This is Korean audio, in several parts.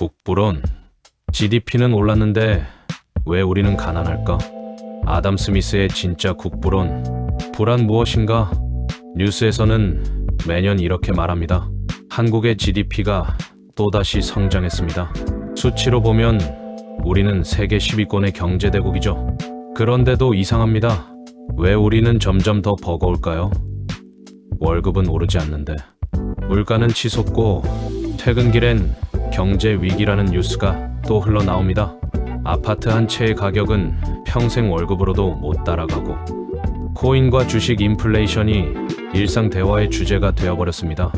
국부론. GDP는 올랐는데 왜 우리는 가난할까? 아담 스미스의 진짜 국부론. 부란 무엇인가? 뉴스에서는 매년 이렇게 말합니다. 한국의 GDP가 또다시 성장했습니다. 수치로 보면 우리는 세계 10위권의 경제대국이죠. 그런데도 이상합니다. 왜 우리는 점점 더 버거울까요? 월급은 오르지 않는데. 물가는 치솟고 퇴근길엔 경제 위기라는 뉴스가 또 흘러나옵니다. 아파트 한 채의 가격은 평생 월급으로도 못 따라가고 코인과 주식 인플레이션이 일상 대화의 주제가 되어버렸습니다.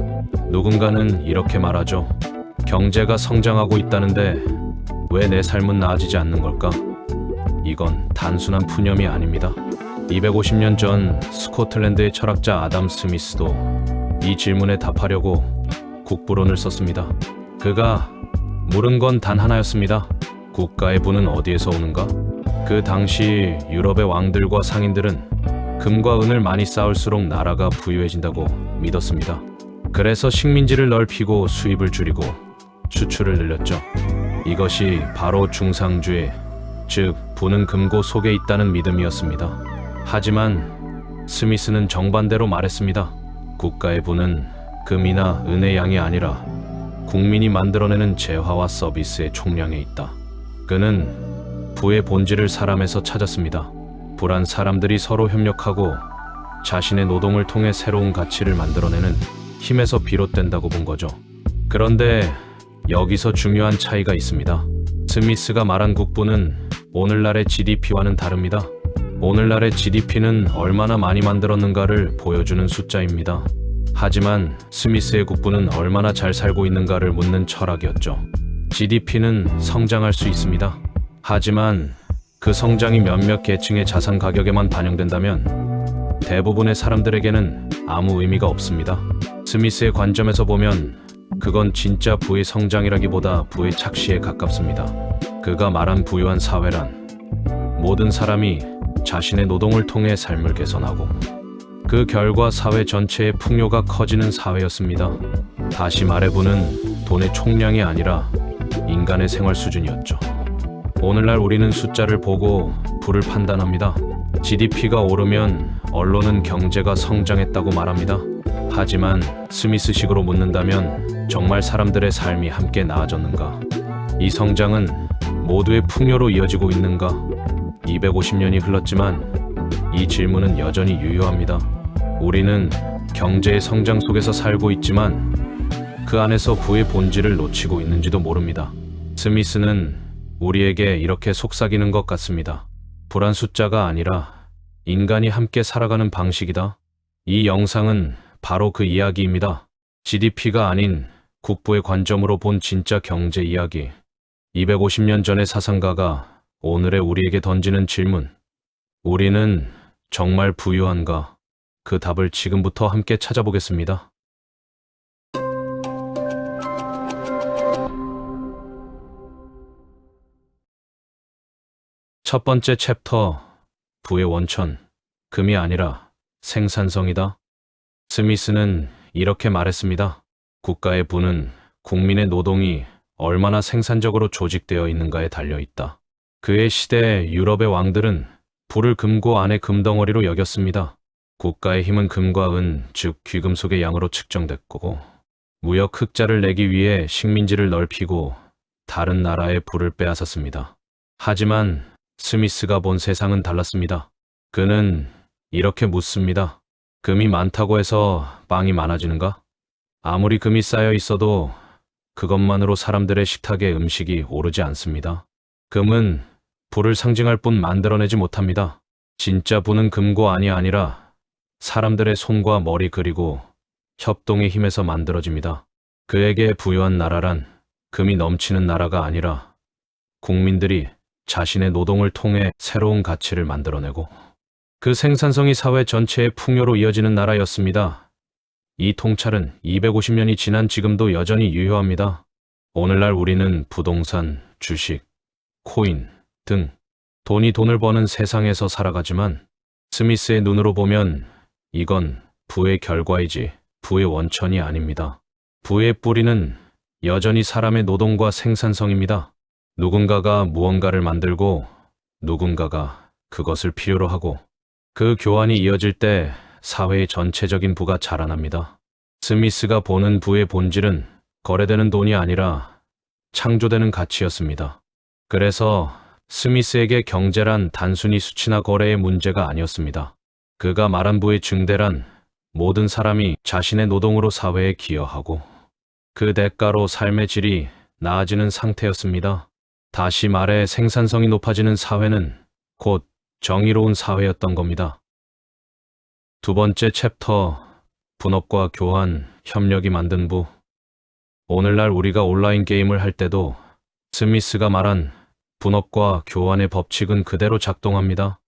누군가는 이렇게 말하죠. 경제가 성장하고 있다는데 왜 내 삶은 나아지지 않는 걸까? 이건 단순한 푸념이 아닙니다. 250년 전 스코틀랜드의 철학자 아담 스미스도 이 질문에 답하려고 국부론을 썼습니다. 그가 물은 건 단 하나였습니다. 국가의 부는 어디에서 오는가? 그 당시 유럽의 왕들과 상인들은 금과 은을 많이 쌓을수록 나라가 부유해진다고 믿었습니다. 그래서 식민지를 넓히고 수입을 줄이고 수출을 늘렸죠. 이것이 바로 중상주의, 즉 부는 금고 속에 있다는 믿음이었습니다. 하지만 스미스는 정반대로 말했습니다. 국가의 부는 금이나 은의 양이 아니라 국민이 만들어내는 재화와 서비스의 총량에 있다. 그는 부의 본질을 사람에서 찾았습니다. 부란 사람들이 서로 협력하고 자신의 노동을 통해 새로운 가치를 만들어내는 힘에서 비롯된다고 본 거죠. 그런데 여기서 중요한 차이가 있습니다. 스미스가 말한 국부는 오늘날의 GDP와는 다릅니다. 오늘날의 GDP는 얼마나 많이 만들었는가를 보여주는 숫자입니다. 하지만 스미스의 국부는 얼마나 잘 살고 있는가를 묻는 철학이었죠. GDP는 성장할 수 있습니다. 하지만 그 성장이 몇몇 계층의 자산 가격에만 반영된다면 대부분의 사람들에게는 아무 의미가 없습니다. 스미스의 관점에서 보면 그건 진짜 부의 성장이라기보다 부의 착시에 가깝습니다. 그가 말한 부유한 사회란 모든 사람이 자신의 노동을 통해 삶을 개선하고 그 결과 사회 전체의 풍요가 커지는 사회였습니다. 다시 말해 부는 돈의 총량이 아니라 인간의 생활 수준이었죠. 오늘날 우리는 숫자를 보고 부를 판단합니다. GDP가 오르면 언론은 경제가 성장했다고 말합니다. 하지만 스미스식으로 묻는다면 정말 사람들의 삶이 함께 나아졌는가? 이 성장은 모두의 풍요로 이어지고 있는가? 250년이 흘렀지만 이 질문은 여전히 유효합니다. 우리는 경제의 성장 속에서 살고 있지만 그 안에서 부의 본질을 놓치고 있는지도 모릅니다. 스미스는 우리에게 이렇게 속삭이는 것 같습니다. 부란 숫자가 아니라 인간이 함께 살아가는 방식이다. 이 영상은 바로 그 이야기입니다. GDP가 아닌 국부의 관점으로 본 진짜 경제 이야기. 250년 전의 사상가가 오늘의 우리에게 던지는 질문. 우리는 정말 부유한가? 그 답을 지금부터 함께 찾아보겠습니다. 첫 번째 챕터, 부의 원천, 금이 아니라 생산성이다. 스미스는 이렇게 말했습니다. 국가의 부는 국민의 노동이 얼마나 생산적으로 조직되어 있는가에 달려 있다. 그의 시대 유럽의 왕들은 부를 금고 안의 금덩어리로 여겼습니다. 국가의 힘은 금과 은, 즉 귀금속의 양으로 측정됐고 무역 흑자를 내기 위해 식민지를 넓히고 다른 나라의 부를 빼앗았습니다. 하지만 스미스가 본 세상은 달랐습니다. 그는 이렇게 묻습니다. 금이 많다고 해서 빵이 많아지는가? 아무리 금이 쌓여 있어도 그것만으로 사람들의 식탁에 음식이 오르지 않습니다. 금은 부를 상징할 뿐 만들어내지 못합니다. 진짜 부는 금고 안이 아니라 사람들의 손과 머리 그리고 협동의 힘에서 만들어집니다. 그에게 부유한 나라란 금이 넘치는 나라가 아니라 국민들이 자신의 노동을 통해 새로운 가치를 만들어내고 그 생산성이 사회 전체의 풍요로 이어지는 나라였습니다. 이 통찰은 250년이 지난 지금도 여전히 유효합니다. 오늘날 우리는 부동산, 주식, 코인 등 돈이 돈을 버는 세상에서 살아가지만 스미스의 눈으로 보면 이건 부의 결과이지 부의 원천이 아닙니다. 부의 뿌리는 여전히 사람의 노동과 생산성입니다. 누군가가 무언가를 만들고 누군가가 그것을 필요로 하고 그 교환이 이어질 때 사회의 전체적인 부가 자라납니다. 스미스가 보는 부의 본질은 거래되는 돈이 아니라 창조되는 가치였습니다. 그래서 스미스에게 경제란 단순히 수치나 거래의 문제가 아니었습니다. 그가 말한 부의 증대란 모든 사람이 자신의 노동으로 사회에 기여하고 그 대가로 삶의 질이 나아지는 상태였습니다. 다시 말해 생산성이 높아지는 사회는 곧 정의로운 사회였던 겁니다. 두 번째 챕터, 분업과 교환, 협력이 만든 부. 오늘날 우리가 온라인 게임을 할 때도 스미스가 말한 분업과 교환의 법칙은 그대로 작동합니다.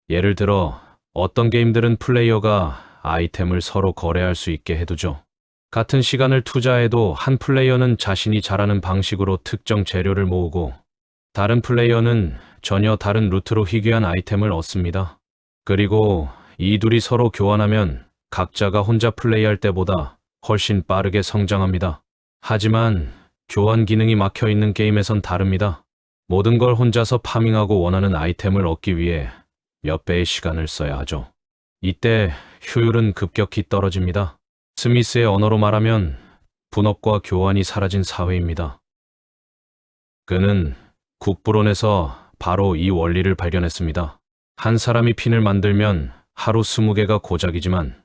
예를 들어 어떤 게임들은 플레이어가 아이템을 서로 거래할 수 있게 해두죠. 같은 시간을 투자해도 한 플레이어는 자신이 잘하는 방식으로 특정 재료를 모으고 다른 플레이어는 전혀 다른 루트로 희귀한 아이템을 얻습니다. 그리고 이 둘이 서로 교환하면 각자가 혼자 플레이할 때보다 훨씬 빠르게 성장합니다. 하지만 교환 기능이 막혀 있는 게임에선 다릅니다. 모든 걸 혼자서 파밍하고 원하는 아이템을 얻기 위해 몇 배의 시간을 써야 하죠. 이때 효율은 급격히 떨어집니다. 스미스의 언어로 말하면 분업과 교환이 사라진 사회입니다. 그는 국부론에서 바로 이 원리를 발견했습니다. 한 사람이 핀을 만들면 하루 20개가 고작이지만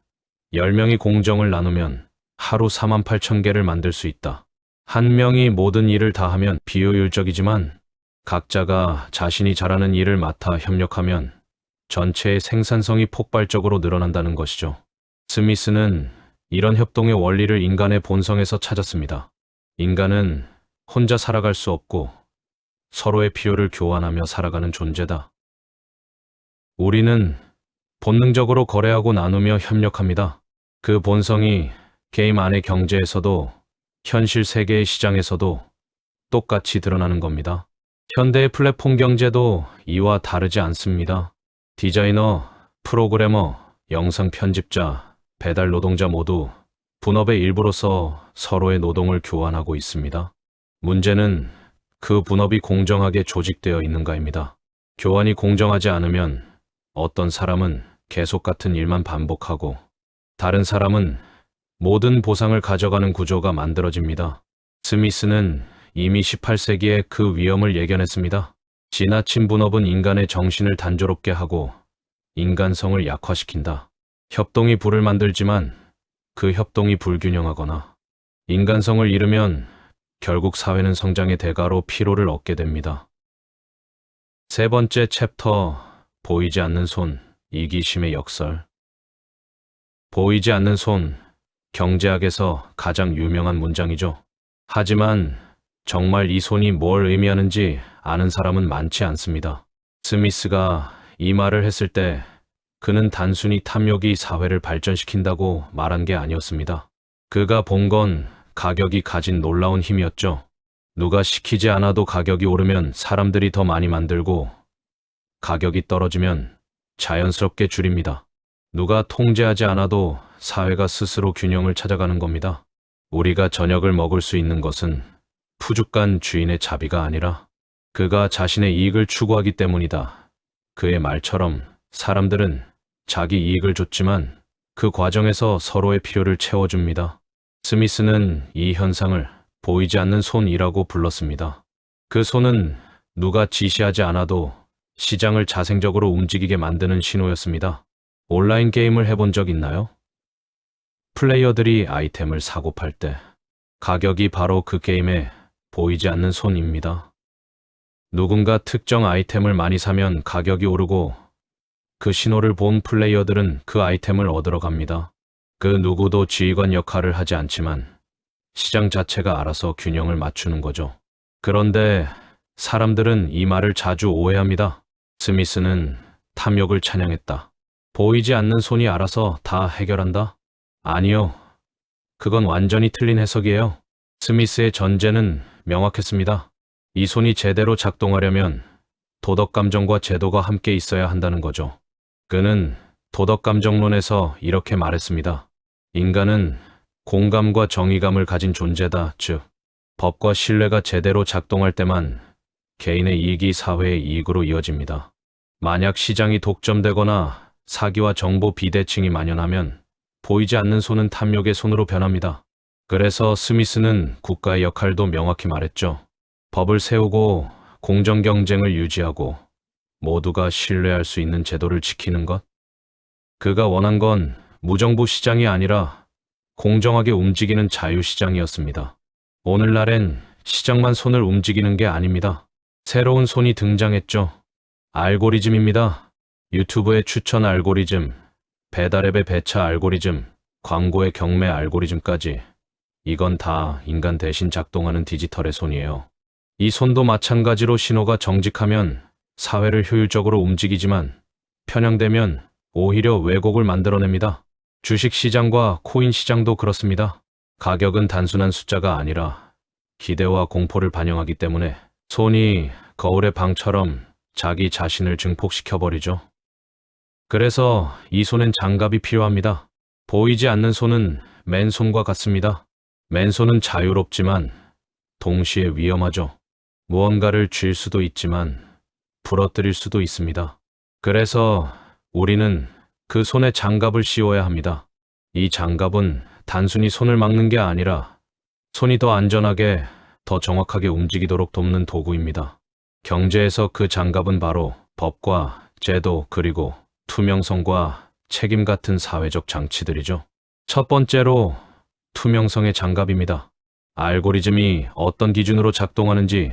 10명이 공정을 나누면 하루 48,000개를 만들 수 있다. 한 명이 모든 일을 다 하면 비효율적이지만 각자가 자신이 잘하는 일을 맡아 협력하면 전체의 생산성이 폭발적으로 늘어난다는 것이죠. 스미스는 이런 협동의 원리를 인간의 본성에서 찾았습니다. 인간은 혼자 살아갈 수 없고 서로의 필요를 교환하며 살아가는 존재다. 우리는 본능적으로 거래하고 나누며 협력합니다. 그 본성이 게임 안의 경제에서도 현실 세계의 시장에서도 똑같이 드러나는 겁니다. 현대의 플랫폼 경제도 이와 다르지 않습니다. 디자이너, 프로그래머, 영상 편집자, 배달 노동자 모두 분업의 일부로서 서로의 노동을 교환하고 있습니다. 문제는 그 분업이 공정하게 조직되어 있는가입니다. 교환이 공정하지 않으면 어떤 사람은 계속 같은 일만 반복하고 다른 사람은 모든 보상을 가져가는 구조가 만들어집니다. 스미스는 이미 18세기에 그 위험을 예견했습니다. 지나친 분업은 인간의 정신을 단조롭게 하고 인간성을 약화시킨다. 협동이 부를 만들지만 그 협동이 불균형하거나 인간성을 잃으면 결국 사회는 성장의 대가로 피로를 얻게 됩니다. 세 번째 챕터, 보이지 않는 손, 이기심의 역설. 보이지 않는 손, 경제학에서 가장 유명한 문장이죠. 하지만 정말 이 손이 뭘 의미하는지 아는 사람은 많지 않습니다. 스미스가 이 말을 했을 때 그는 단순히 탐욕이 사회를 발전시킨다고 말한 게 아니었습니다. 그가 본 건 가격이 가진 놀라운 힘이었죠. 누가 시키지 않아도 가격이 오르면 사람들이 더 많이 만들고 가격이 떨어지면 자연스럽게 줄입니다. 누가 통제하지 않아도 사회가 스스로 균형을 찾아가는 겁니다. 우리가 저녁을 먹을 수 있는 것은 푸죽한 주인의 자비가 아니라 그가 자신의 이익을 추구하기 때문이다. 그의 말처럼 사람들은 자기 이익을 줬지만 그 과정에서 서로의 필요를 채워줍니다. 스미스는 이 현상을 보이지 않는 손이라고 불렀습니다. 그 손은 누가 지시하지 않아도 시장을 자생적으로 움직이게 만드는 신호였습니다. 온라인 게임을 해본 적 있나요? 플레이어들이 아이템을 사고 팔 때 가격이 바로 그 게임의 보이지 않는 손입니다. 누군가 특정 아이템을 많이 사면 가격이 오르고 그 신호를 본 플레이어들은 그 아이템을 얻으러 갑니다. 그 누구도 지휘관 역할을 하지 않지만 시장 자체가 알아서 균형을 맞추는 거죠. 그런데 사람들은 이 말을 자주 오해합니다. 스미스는 탐욕을 찬양했다. 보이지 않는 손이 알아서 다 해결한다? 아니요. 그건 완전히 틀린 해석이에요. 스미스의 전제는 명확했습니다. 이 손이 제대로 작동하려면 도덕감정과 제도가 함께 있어야 한다는 거죠. 그는 도덕감정론에서 이렇게 말했습니다. 인간은 공감과 정의감을 가진 존재다. 즉, 법과 신뢰가 제대로 작동할 때만 개인의 이익이 사회의 이익으로 이어집니다. 만약 시장이 독점되거나 사기와 정보 비대칭이 만연하면 보이지 않는 손은 탐욕의 손으로 변합니다. 그래서 스미스는 국가의 역할도 명확히 말했죠. 법을 세우고 공정 경쟁을 유지하고 모두가 신뢰할 수 있는 제도를 지키는 것. 그가 원한 건 무정부 시장이 아니라 공정하게 움직이는 자유시장이었습니다. 오늘날엔 시장만 손을 움직이는 게 아닙니다. 새로운 손이 등장했죠. 알고리즘입니다. 유튜브의 추천 알고리즘, 배달앱의 배차 알고리즘, 광고의 경매 알고리즘까지. 이건 다 인간 대신 작동하는 디지털의 손이에요. 이 손도 마찬가지로 신호가 정직하면 사회를 효율적으로 움직이지만 편향되면 오히려 왜곡을 만들어냅니다. 주식시장과 코인시장도 그렇습니다. 가격은 단순한 숫자가 아니라 기대와 공포를 반영하기 때문에 손이 거울의 방처럼 자기 자신을 증폭시켜버리죠. 그래서 이 손엔 장갑이 필요합니다. 보이지 않는 손은 맨손과 같습니다. 맨손은 자유롭지만 동시에 위험하죠. 무언가를 쥘 수도 있지만 부러뜨릴 수도 있습니다. 그래서 우리는 그 손에 장갑을 씌워야 합니다. 이 장갑은 단순히 손을 막는 게 아니라 손이 더 안전하게, 더 정확하게 움직이도록 돕는 도구입니다. 경제에서 그 장갑은 바로 법과 제도 그리고 투명성과 책임 같은 사회적 장치들이죠. 첫 번째로 투명성의 장갑입니다. 알고리즘이 어떤 기준으로 작동하는지,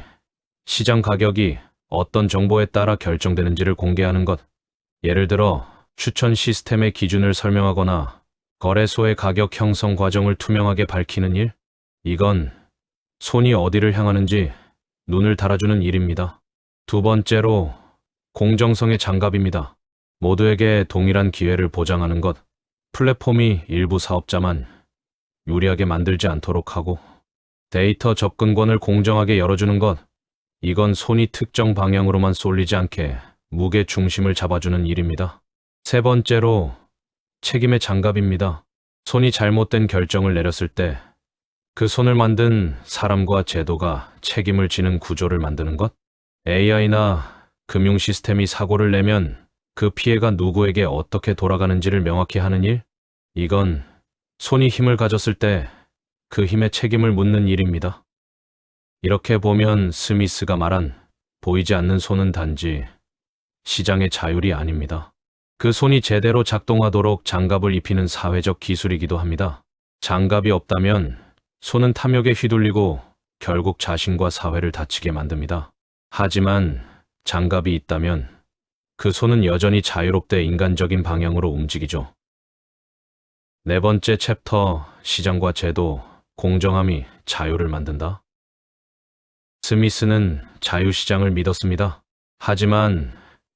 시장 가격이 어떤 정보에 따라 결정되는지를 공개하는 것. 예를 들어 추천 시스템의 기준을 설명하거나 거래소의 가격 형성 과정을 투명하게 밝히는 일. 이건 손이 어디를 향하는지 눈을 달아주는 일입니다. 두 번째로 공정성의 장갑입니다. 모두에게 동일한 기회를 보장하는 것. 플랫폼이 일부 사업자만 유리하게 만들지 않도록 하고 데이터 접근권을 공정하게 열어주는 것. 이건 손이 특정 방향으로만 쏠리지 않게 무게 중심을 잡아주는 일입니다. 세 번째로 책임의 장갑입니다. 손이 잘못된 결정을 내렸을 때 그 손을 만든 사람과 제도가 책임을 지는 구조를 만드는 것. AI나 금융 시스템이 사고를 내면 그 피해가 누구에게 어떻게 돌아가는지를 명확히 하는 일. 이건 손이 힘을 가졌을 때 그 힘의 책임을 묻는 일입니다. 이렇게 보면 스미스가 말한 보이지 않는 손은 단지 시장의 자율이 아닙니다. 그 손이 제대로 작동하도록 장갑을 입히는 사회적 기술이기도 합니다. 장갑이 없다면 손은 탐욕에 휘둘리고 결국 자신과 사회를 다치게 만듭니다. 하지만 장갑이 있다면 그 손은 여전히 자유롭게 인간적인 방향으로 움직이죠. 네 번째 챕터, 시장과 제도, 공정함이 자유를 만든다. 스미스는 자유시장을 믿었습니다. 하지만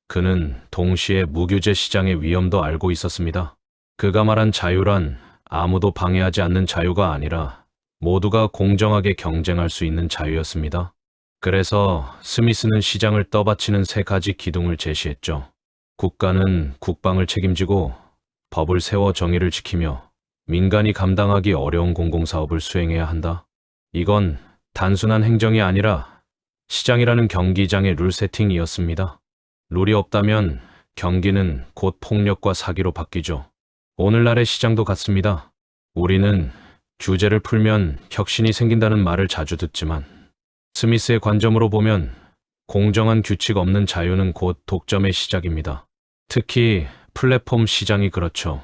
그는 동시에 무규제 시장의 위험도 알고 있었습니다. 그가 말한 자유란 아무도 방해하지 않는 자유가 아니라 모두가 공정하게 경쟁할 수 있는 자유였습니다. 그래서 스미스는 시장을 떠받치는 세 가지 기둥을 제시했죠. 국가는 국방을 책임지고 법을 세워 정의를 지키며 민간이 감당하기 어려운 공공사업을 수행해야 한다. 이건 단순한 행정이 아니라 시장이라는 경기장의 룰 세팅이었습니다. 룰이 없다면 경기는 곧 폭력과 사기로 바뀌죠. 오늘날의 시장도 같습니다. 우리는 규제를 풀면 혁신이 생긴다는 말을 자주 듣지만 스미스의 관점으로 보면 공정한 규칙 없는 자유는 곧 독점의 시작입니다. 특히 플랫폼 시장이 그렇죠.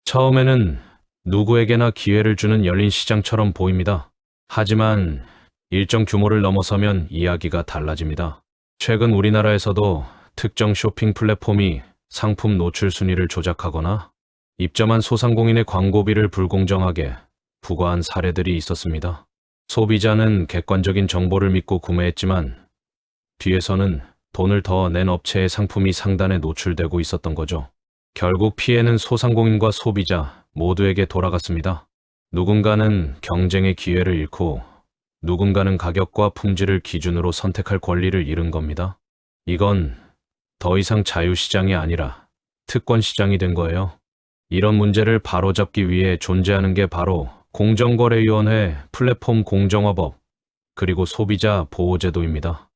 처음에는 누구에게나 기회를 주는 열린 시장처럼 보입니다. 하지만 일정 규모를 넘어서면 이야기가 달라집니다. 최근 우리나라에서도 특정 쇼핑 플랫폼이 상품 노출 순위를 조작하거나 입점한 소상공인의 광고비를 불공정하게 부과한 사례들이 있었습니다. 소비자는 객관적인 정보를 믿고 구매했지만 뒤에서는 돈을 더 낸 업체의 상품이 상단에 노출되고 있었던 거죠. 결국 피해는 소상공인과 소비자 모두에게 돌아갔습니다. 누군가는 경쟁의 기회를 잃고 누군가는 가격과 품질을 기준으로 선택할 권리를 잃은 겁니다. 이건 더 이상 자유시장이 아니라 특권시장이 된 거예요. 이런 문제를 바로잡기 위해 존재하는 게 바로 공정거래위원회, 플랫폼 공정화법, 그리고 소비자 보호제도입니다.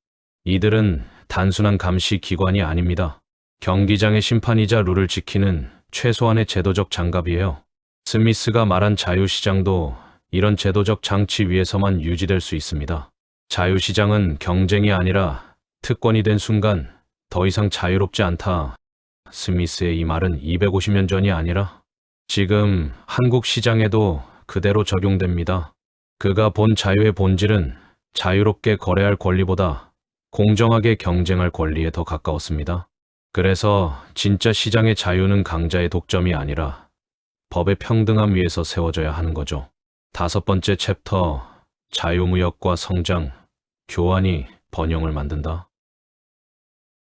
이들은 단순한 감시 기관이 아닙니다. 경기장의 심판이자 룰을 지키는 최소한의 제도적 장갑이에요. 스미스가 말한 자유시장도 이런 제도적 장치 위에서만 유지될 수 있습니다. 자유시장은 경쟁이 아니라 특권이 된 순간 더 이상 자유롭지 않다. 스미스의 이 말은 250년 전이 아니라 지금 한국 시장에도 그대로 적용됩니다. 그가 본 자유의 본질은 자유롭게 거래할 권리보다 공정하게 경쟁할 권리에 더 가까웠습니다. 그래서 진짜 시장의 자유는 강자의 독점이 아니라 법의 평등함 위에서 세워져야 하는 거죠. 5번째 챕터, 자유무역과 성장, 교환이 번영을 만든다.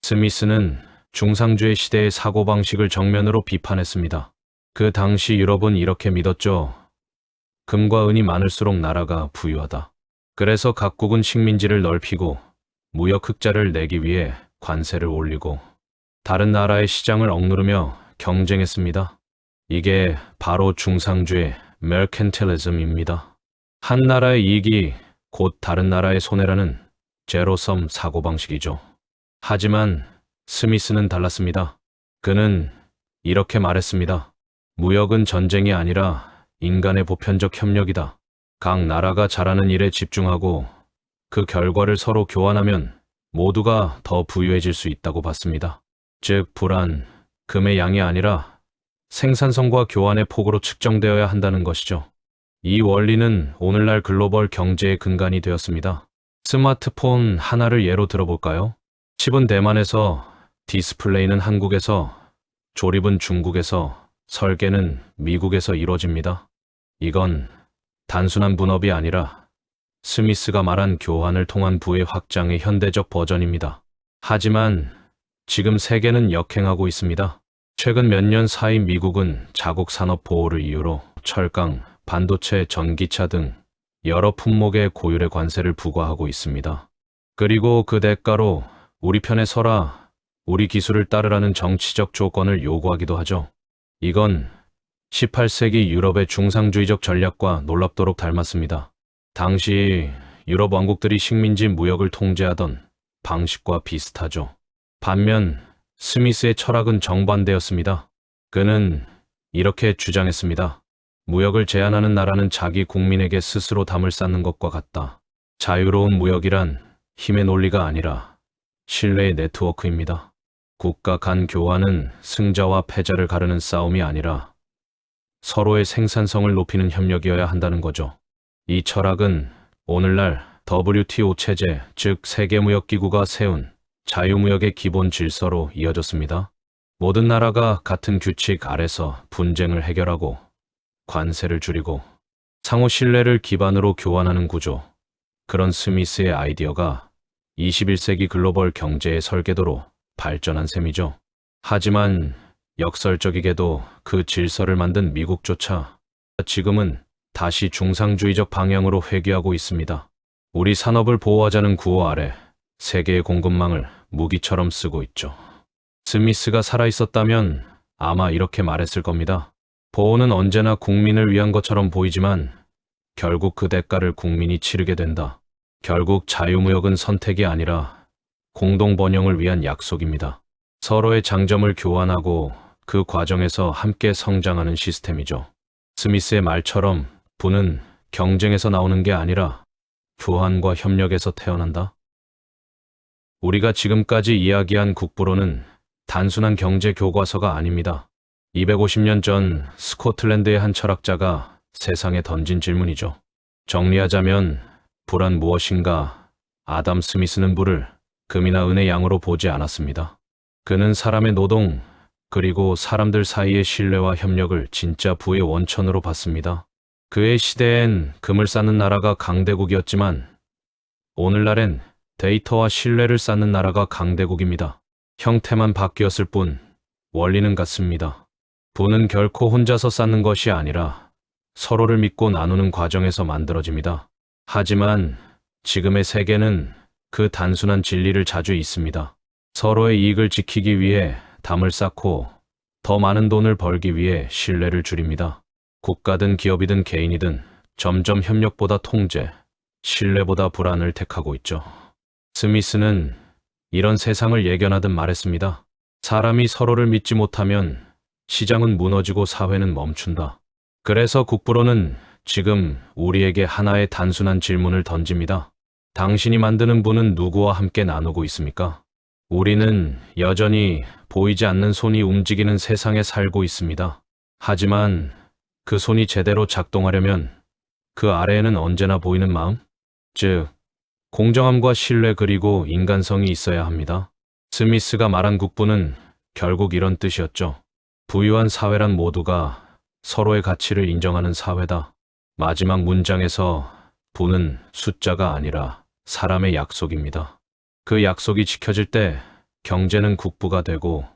스미스는 중상주의 시대의 사고방식을 정면으로 비판했습니다. 그 당시 유럽은 이렇게 믿었죠. 금과 은이 많을수록 나라가 부유하다. 그래서 각국은 식민지를 넓히고 무역 흑자를 내기 위해 관세를 올리고 다른 나라의 시장을 억누르며 경쟁했습니다. 이게 바로 중상주의 메르캔틸리즘입니다. 한 나라의 이익이 곧 다른 나라의 손해라는 제로섬 사고방식이죠. 하지만 스미스는 달랐습니다. 그는 이렇게 말했습니다. 무역은 전쟁이 아니라 인간의 보편적 협력이다. 각 나라가 잘하는 일에 집중하고 그 결과를 서로 교환하면 모두가 더 부유해질 수 있다고 봤습니다. 즉, 불안, 금의 양이 아니라 생산성과 교환의 폭으로 측정되어야 한다는 것이죠. 이 원리는 오늘날 글로벌 경제의 근간이 되었습니다. 스마트폰 하나를 예로 들어볼까요? 칩은 대만에서, 디스플레이는 한국에서, 조립은 중국에서, 설계는 미국에서 이루어집니다. 이건 단순한 분업이 아니라 스미스가 말한 교환을 통한 부의 확장의 현대적 버전입니다. 하지만 지금 세계는 역행하고 있습니다. 최근 몇 년 사이 미국은 자국 산업 보호를 이유로 철강, 반도체, 전기차 등 여러 품목의 고율의 관세를 부과하고 있습니다. 그리고 그 대가로 우리 편에 서라, 우리 기술을 따르라는 정치적 조건을 요구하기도 하죠. 이건 18세기 유럽의 중상주의적 전략과 놀랍도록 닮았습니다. 당시 유럽 왕국들이 식민지 무역을 통제하던 방식과 비슷하죠. 반면 스미스의 철학은 정반대였습니다. 그는 이렇게 주장했습니다. 무역을 제한하는 나라는 자기 국민에게 스스로 담을 쌓는 것과 같다. 자유로운 무역이란 힘의 논리가 아니라 신뢰의 네트워크입니다. 국가 간 교환은 승자와 패자를 가르는 싸움이 아니라 서로의 생산성을 높이는 협력이어야 한다는 거죠. 이 철학은 오늘날 WTO 체제, 즉 세계무역기구가 세운 자유무역의 기본 질서로 이어졌습니다. 모든 나라가 같은 규칙 아래서 분쟁을 해결하고 관세를 줄이고 상호 신뢰를 기반으로 교환하는 구조. 그런 스미스의 아이디어가 21세기 글로벌 경제의 설계도로 발전한 셈이죠. 하지만 역설적이게도 그 질서를 만든 미국조차 지금은 다시 중상주의적 방향으로 회귀하고 있습니다. 우리 산업을 보호하자는 구호 아래 세계의 공급망을 무기처럼 쓰고 있죠. 스미스가 살아있었다면 아마 이렇게 말했을 겁니다. 보호는 언제나 국민을 위한 것처럼 보이지만 결국 그 대가를 국민이 치르게 된다. 결국 자유무역은 선택이 아니라 공동 번영을 위한 약속입니다. 서로의 장점을 교환하고 그 과정에서 함께 성장하는 시스템이죠. 스미스의 말처럼 부는 경쟁에서 나오는 게 아니라 교환과 협력에서 태어난다. 우리가 지금까지 이야기한 국부론은 단순한 경제 교과서가 아닙니다. 250년 전 스코틀랜드의 한 철학자가 세상에 던진 질문이죠. 정리하자면 부란 무엇인가? 아담 스미스는 부를 금이나 은의 양으로 보지 않았습니다. 그는 사람의 노동, 그리고 사람들 사이의 신뢰와 협력을 진짜 부의 원천으로 봤습니다. 그의 시대엔 금을 쌓는 나라가 강대국이었지만 오늘날엔 데이터와 신뢰를 쌓는 나라가 강대국입니다. 형태만 바뀌었을 뿐 원리는 같습니다. 부는 결코 혼자서 쌓는 것이 아니라 서로를 믿고 나누는 과정에서 만들어집니다. 하지만 지금의 세계는 그 단순한 진리를 자주 잊습니다. 서로의 이익을 지키기 위해 담을 쌓고 더 많은 돈을 벌기 위해 신뢰를 줄입니다. 국가든 기업이든 개인이든 점점 협력보다 통제, 신뢰보다 불안을 택하고 있죠. 스미스는 이런 세상을 예견하듯 말했습니다. 사람이 서로를 믿지 못하면 시장은 무너지고 사회는 멈춘다. 그래서 국부로는 지금 우리에게 하나의 단순한 질문을 던집니다. 당신이 만드는 분은 누구와 함께 나누고 있습니까? 우리는 여전히 보이지 않는 손이 움직이는 세상에 살고 있습니다. 하지만 그 손이 제대로 작동하려면 그 아래에는 언제나 보이는 마음? 즉, 공정함과 신뢰 그리고 인간성이 있어야 합니다. 스미스가 말한 국부는 결국 이런 뜻이었죠. 부유한 사회란 모두가 서로의 가치를 인정하는 사회다. 마지막 문장에서 부는 숫자가 아니라 사람의 약속입니다. 그 약속이 지켜질 때 경제는 국부가 되고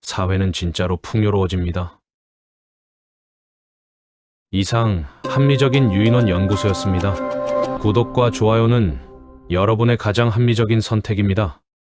사회는 진짜로 풍요로워집니다. 이상 합리적인 유인원 연구소였습니다. 구독과 좋아요는 여러분의 가장 합리적인 선택입니다.